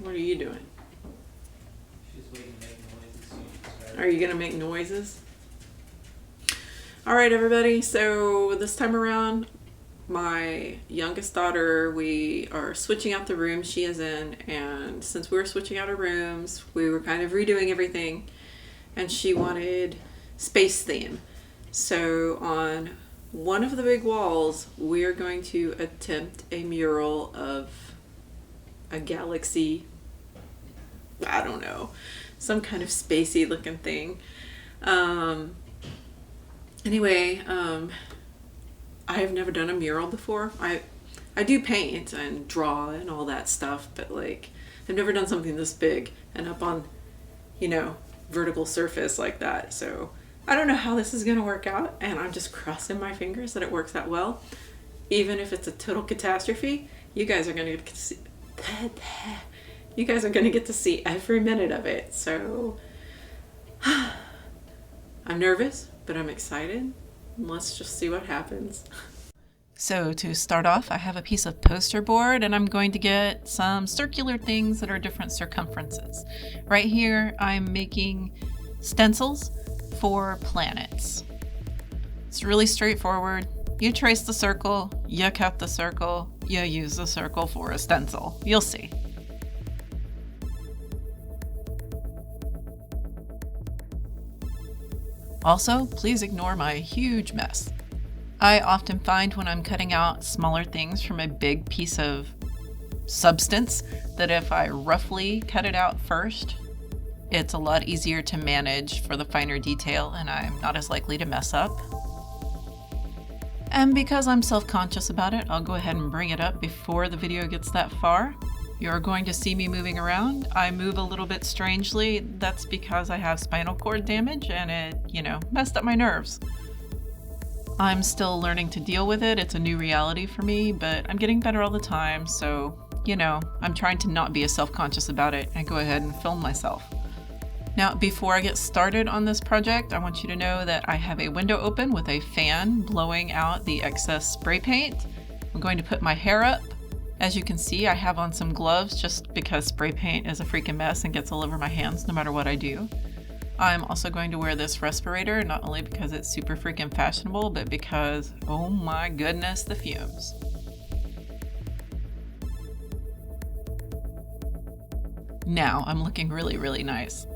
What are you doing? She's waiting to make noises so you can start. Are you gonna make noises? Alright everybody, so this time around, my youngest daughter, we are switching out the room she is in, and since we were switching out our rooms, we were kind of redoing everything, and she wanted space theme. So on one of the big walls, we are going to attempt a mural of a galaxy, I don't know, some kind of spacey looking thing. Anyway, I have never done a mural before. I do paint and draw and all that stuff, but like I've never done something this big and up on, vertical surface like that. So I don't know how this is gonna work out, and I'm just crossing my fingers that it works out well. Even if it's a total catastrophe, you guys are gonna get to see. You guys are gonna get to see every minute of it. So I'm nervous, but I'm excited. Let's just see what happens. So to start off, I have a piece of poster board, and I'm going to get some circular things that are different circumferences. Right here, I'm making stencils for planets. It's really straightforward. You trace the circle, you cut the circle, you use the circle for a stencil. You'll see. Also, please ignore my huge mess. I often find when I'm cutting out smaller things from a big piece of substance that if I roughly cut it out first, it's a lot easier to manage for the finer detail, and I'm not as likely to mess up. And because I'm self-conscious about it, I'll go ahead and bring it up before the video gets that far. You're going to see me moving around. I move a little bit strangely. That's because I have spinal cord damage and it, messed up my nerves. I'm still learning to deal with it. It's a new reality for me, but I'm getting better all the time. So, I'm trying to not be as self-conscious about it and go ahead and film myself. Now, before I get started on this project, I want you to know that I have a window open with a fan blowing out the excess spray paint. I'm going to put my hair up. As you can see, I have on some gloves just because spray paint is a freaking mess and gets all over my hands no matter what I do. I'm also going to wear this respirator, not only because it's super freaking fashionable, but because, oh my goodness, the fumes. Now I'm looking really, really nice.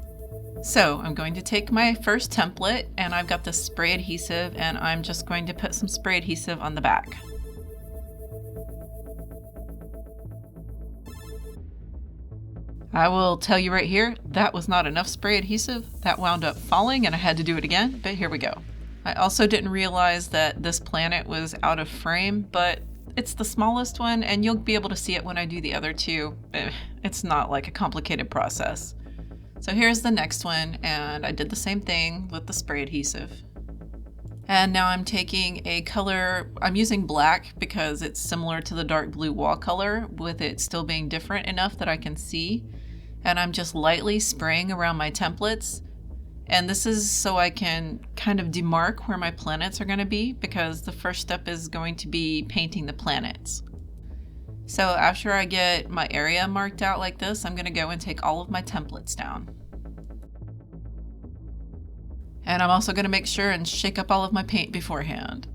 So I'm going to take my first template, and I've got this spray adhesive, and I'm just going to put some spray adhesive on the back. I will tell you right here, that was not enough spray adhesive. That wound up falling and I had to do it again, but here we go. I also didn't realize that this planet was out of frame, but it's the smallest one and you'll be able to see it when I do the other two. It's not like a complicated process. So here's the next one, and I did the same thing with the spray adhesive. And now I'm taking a color, I'm using black because it's similar to the dark blue wall color, with it still being different enough that I can see. And I'm just lightly spraying around my templates. And this is so I can kind of demarc where my planets are going to be, because the first step is going to be painting the planets. So after I get my area marked out like this, I'm going to go and take all of my templates down. And I'm also going to make sure and shake up all of my paint beforehand.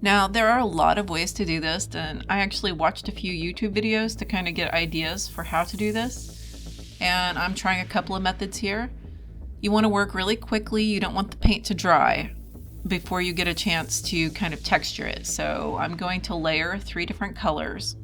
Now, there are a lot of ways to do this, and I actually watched a few YouTube videos to kind of get ideas for how to do this. And I'm trying a couple of methods here. You want to work really quickly. You don't want the paint to dry before you get a chance to kind of texture it. So I'm going to layer 3 different colors.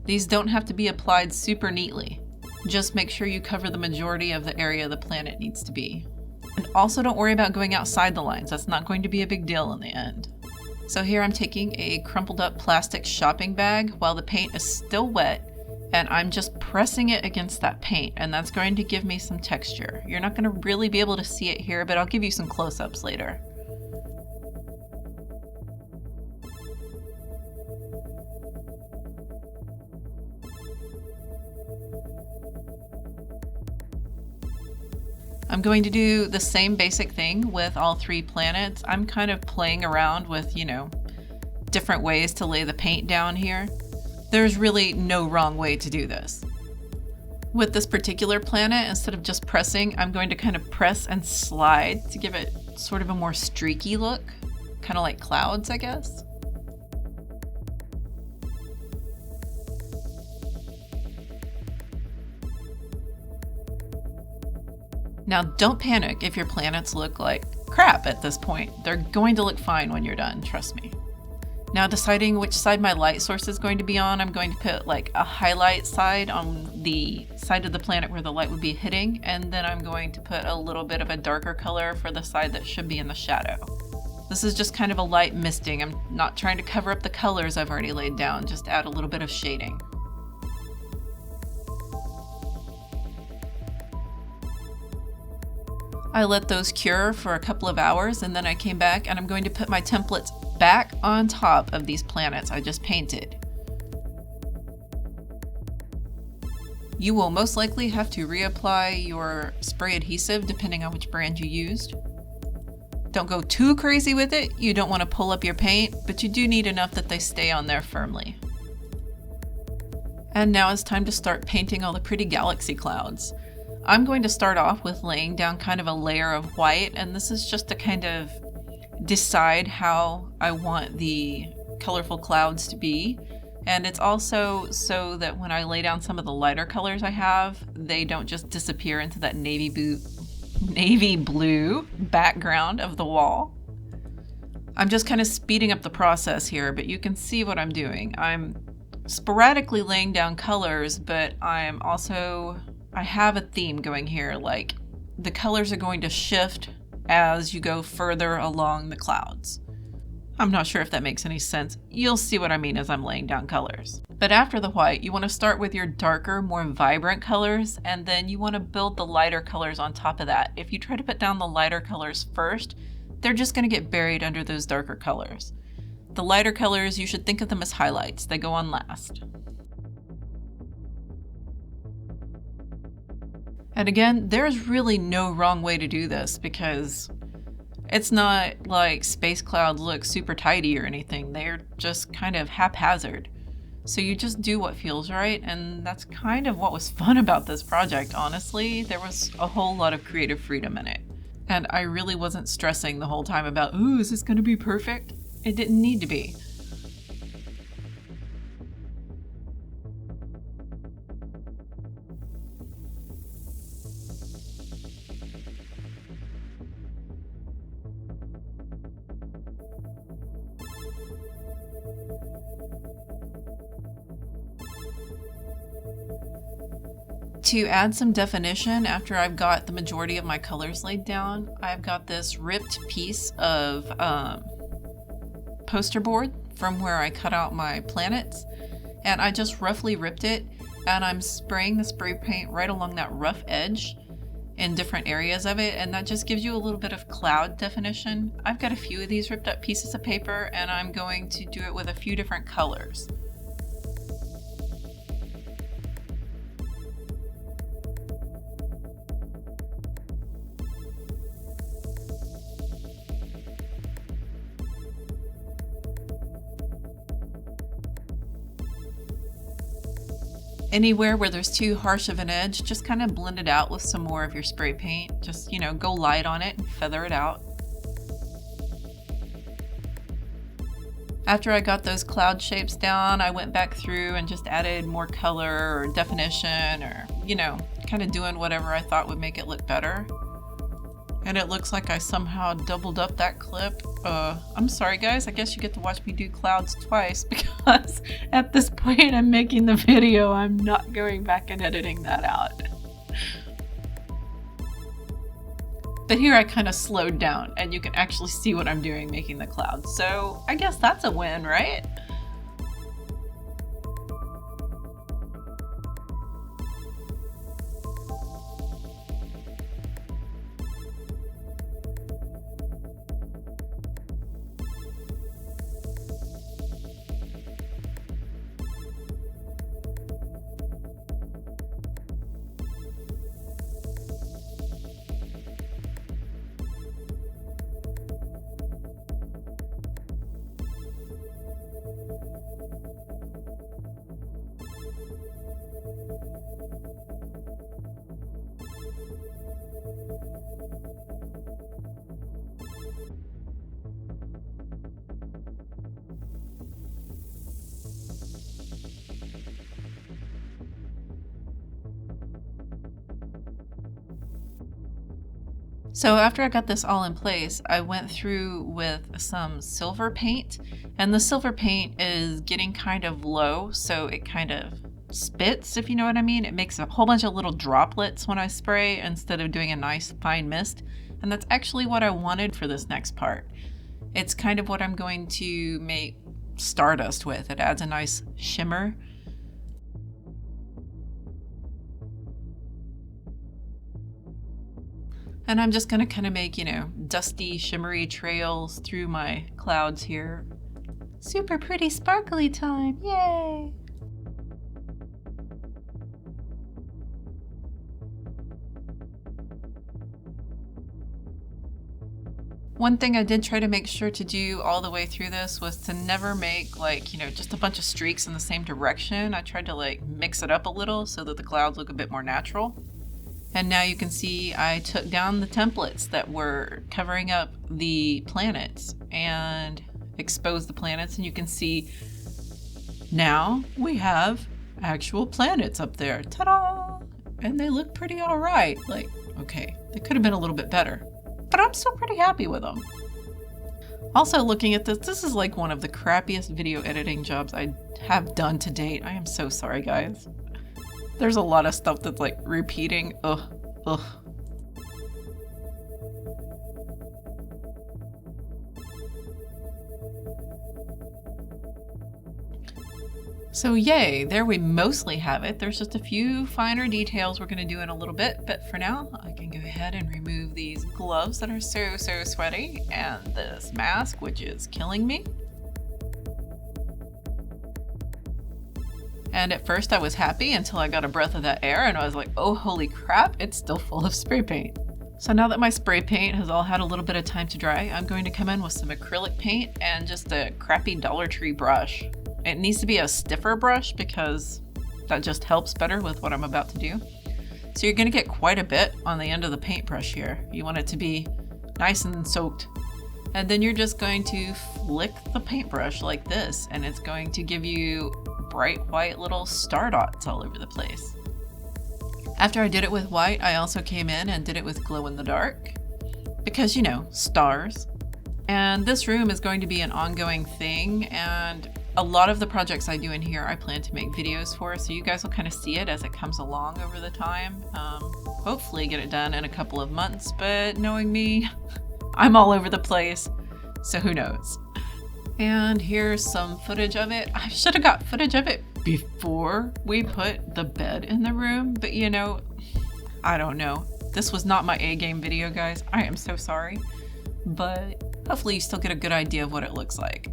These don't have to be applied super neatly. Just make sure you cover the majority of the area the planet needs to be. And also don't worry about going outside the lines. That's not going to be a big deal in the end. So here I'm taking a crumpled up plastic shopping bag while the paint is still wet, and I'm just pressing it against that paint, and that's going to give me some texture. You're not going to really be able to see it here, but I'll give you some close-ups later. I'm going to do the same basic thing with all 3 planets. I'm kind of playing around with, different ways to lay the paint down here. There's really no wrong way to do this. With this particular planet, instead of just pressing, I'm going to kind of press and slide to give it sort of a more streaky look, kind of like clouds, I guess. Now, don't panic if your planets look like crap at this point. They're going to look fine when you're done, trust me. Now, deciding which side my light source is going to be on, I'm going to put like a highlight side on the side of the planet where the light would be hitting, and then I'm going to put a little bit of a darker color for the side that should be in the shadow. This is just kind of a light misting. I'm not trying to cover up the colors I've already laid down, just add a little bit of shading. I let those cure for a couple of hours, and then I came back and I'm going to put my templates back on top of these planets I just painted. You will most likely have to reapply your spray adhesive depending on which brand you used. Don't go too crazy with it. You don't want to pull up your paint, but you do need enough that they stay on there firmly. And now it's time to start painting all the pretty galaxy clouds. I'm going to start off with laying down kind of a layer of white, and this is just to kind of decide how I want the colorful clouds to be. And it's also so that when I lay down some of the lighter colors I have, they don't just disappear into that navy blue background of the wall. I'm just kind of speeding up the process here, but you can see what I'm doing. I'm sporadically laying down colors, but I have a theme going here, like the colors are going to shift as you go further along the clouds. I'm not sure if that makes any sense. You'll see what I mean as I'm laying down colors. But after the white, you want to start with your darker, more vibrant colors, and then you want to build the lighter colors on top of that. If you try to put down the lighter colors first, they're just going to get buried under those darker colors. The lighter colors, you should think of them as highlights. They go on last. And again, there's really no wrong way to do this because it's not like space clouds look super tidy or anything. They're just kind of haphazard. So you just do what feels right, and that's kind of what was fun about this project, honestly. There was a whole lot of creative freedom in it. And I really wasn't stressing the whole time about, ooh, is this gonna be perfect? It didn't need to be. To add some definition after I've got the majority of my colors laid down, I've got this ripped piece of poster board from where I cut out my planets, and I just roughly ripped it, and I'm spraying the spray paint right along that rough edge in different areas of it, and that just gives you a little bit of cloud definition. I've got a few of these ripped up pieces of paper, and I'm going to do it with a few different colors. Anywhere where there's too harsh of an edge, just kind of blend it out with some more of your spray paint. Just, go light on it and feather it out. After I got those cloud shapes down, I went back through and just added more color or definition or, kind of doing whatever I thought would make it look better. And it looks like I somehow doubled up that clip. I'm sorry guys, I guess you get to watch me do clouds twice because at this point I'm making the video, I'm not going back and editing that out. But here I kind of slowed down and you can actually see what I'm doing making the clouds. So I guess that's a win, right? So after I got this all in place, I went through with some silver paint, and the silver paint is getting kind of low, so it kind of spits, if you know what I mean. It makes a whole bunch of little droplets when I spray instead of doing a nice fine mist, and that's actually what I wanted for this next part. It's kind of what I'm going to make stardust with. It adds a nice shimmer. And I'm just gonna kind of make, dusty, shimmery trails through my clouds here. Super pretty sparkly time, yay! One thing I did try to make sure to do all the way through this was to never make just a bunch of streaks in the same direction. I tried to mix it up a little so that the clouds look a bit more natural. And now you can see I took down the templates that were covering up the planets and exposed the planets, and you can see now we have actual planets up there. Ta-da! And they look pretty all right. Okay, they could have been a little bit better, but I'm still pretty happy with them. Also, looking at this is like one of the crappiest video editing jobs I have done to date. I am so sorry, guys. There's a lot of stuff that's repeating. Ugh. So yay, there we mostly have it. There's just a few finer details we're gonna do in a little bit, but for now, I can go ahead and remove these gloves that are so sweaty and this mask, which is killing me. And at first I was happy until I got a breath of that air and I was like, oh, holy crap, it's still full of spray paint. So now that my spray paint has all had a little bit of time to dry, I'm going to come in with some acrylic paint and just a crappy Dollar Tree brush. It needs to be a stiffer brush because that just helps better with what I'm about to do. So you're gonna get quite a bit on the end of the paintbrush here. You want it to be nice and soaked. And then you're just going to flick the paintbrush like this, and it's going to give you bright white little star dots all over the place. After I did it with white, I also came in and did it with glow in the dark because, stars. And this room is going to be an ongoing thing, and a lot of the projects I do in here I plan to make videos for, so you guys will kind of see it as it comes along over the time. Hopefully get it done in a couple of months, but knowing me, I'm all over the place, so who knows. And here's some footage of it. I should have got footage of it before we put the bed in the room, but I don't know. This was not my A-game video, guys. I am so sorry, but hopefully you still get a good idea of what it looks like.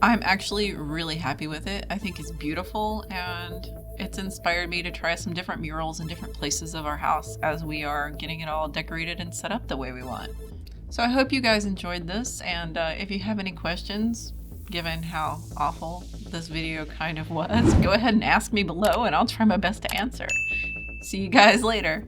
I'm actually really happy with it. I think it's beautiful, and it's inspired me to try some different murals in different places of our house as we are getting it all decorated and set up the way we want. So I hope you guys enjoyed this, and if you have any questions, given how awful this video kind of was, go ahead and ask me below and I'll try my best to answer. See you guys later.